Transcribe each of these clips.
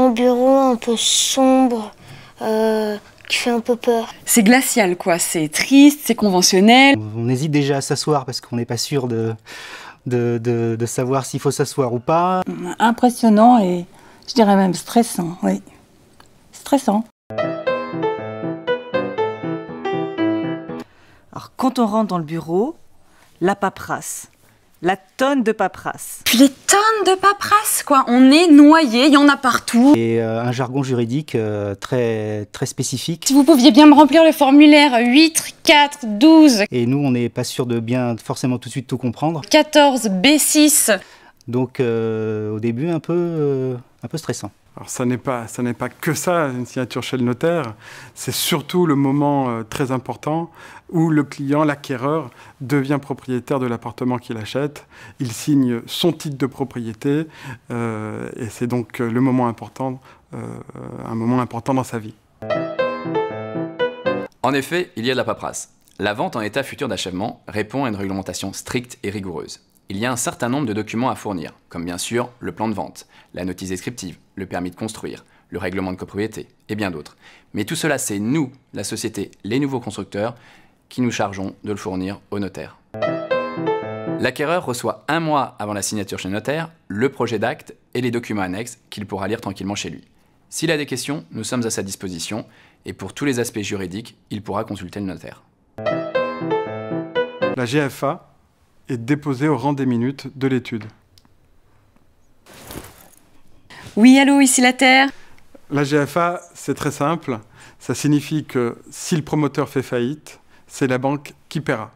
grand bureau un peu sombre qui fait un peu peur. C'est glacial quoi, c'est triste, c'est conventionnel. On hésite déjà à s'asseoir parce qu'on n'est pas sûr de savoir s'il faut s'asseoir ou pas. Impressionnant et je dirais même stressant, oui. Stressant. Alors quand on rentre dans le bureau, la paperasse. La tonne de paperasse. Puis les tonnes de paperasse quoi, on est noyé, il y en a partout. Et un jargon juridique très spécifique. Si vous pouviez bien me remplir le formulaire 8, 4, 12. Et nous, on n'est pas sûr de bien forcément tout de suite tout comprendre. 14, B6. Donc au début, un peu stressant. Alors ça n'est pas que ça, une signature chez le notaire, c'est surtout le moment très important où le client, l'acquéreur, devient propriétaire de l'appartement qu'il achète. Il signe son titre de propriété et c'est donc le moment important, un moment important dans sa vie. En effet, il y a de la paperasse. La vente en état futur d'achèvement répond à une réglementation stricte et rigoureuse. Il y a un certain nombre de documents à fournir, comme bien sûr le plan de vente, la notice descriptive, le permis de construire, le règlement de copropriété et bien d'autres. Mais tout cela, c'est nous, la société Les Nouveaux Constructeurs, qui nous chargeons de le fournir au notaire. L'acquéreur reçoit 1 mois avant la signature chez le notaire le projet d'acte et les documents annexes qu'il pourra lire tranquillement chez lui. S'il a des questions, nous sommes à sa disposition et pour tous les aspects juridiques, il pourra consulter le notaire. La GFA est déposée au rang des minutes de l'étude. Oui, allô, ici la Terre. La GFA, c'est très simple. Ça signifie que si le promoteur fait faillite, c'est la banque qui paiera.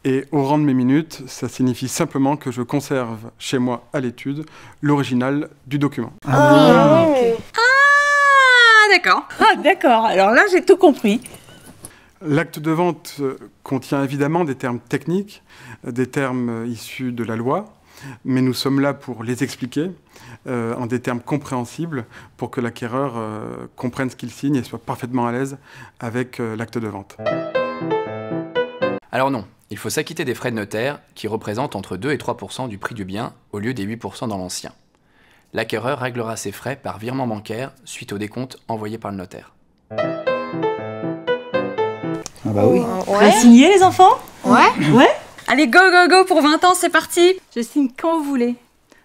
Et au rang de mes minutes, ça signifie simplement que je conserve chez moi à l'étude l'original du document. Ah, d'accord. Ah d'accord, alors là j'ai tout compris. L'acte de vente contient évidemment des termes techniques, des termes issus de la loi, mais nous sommes là pour les expliquer en des termes compréhensibles pour que l'acquéreur comprenne ce qu'il signe et soit parfaitement à l'aise avec l'acte de vente. Alors non, il faut s'acquitter des frais de notaire qui représentent entre 2 et 3% du prix du bien au lieu des 8% dans l'ancien. L'acquéreur réglera ses frais par virement bancaire suite au décompte envoyé par le notaire. Ah bah oui. Prêt à signer les enfants? Ouais. Ouais. Allez, go, go, go pour 20 ans, c'est parti. Je signe quand vous voulez.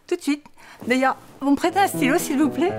Tout de suite. D'ailleurs, vous me prêtez un stylo s'il vous plaît?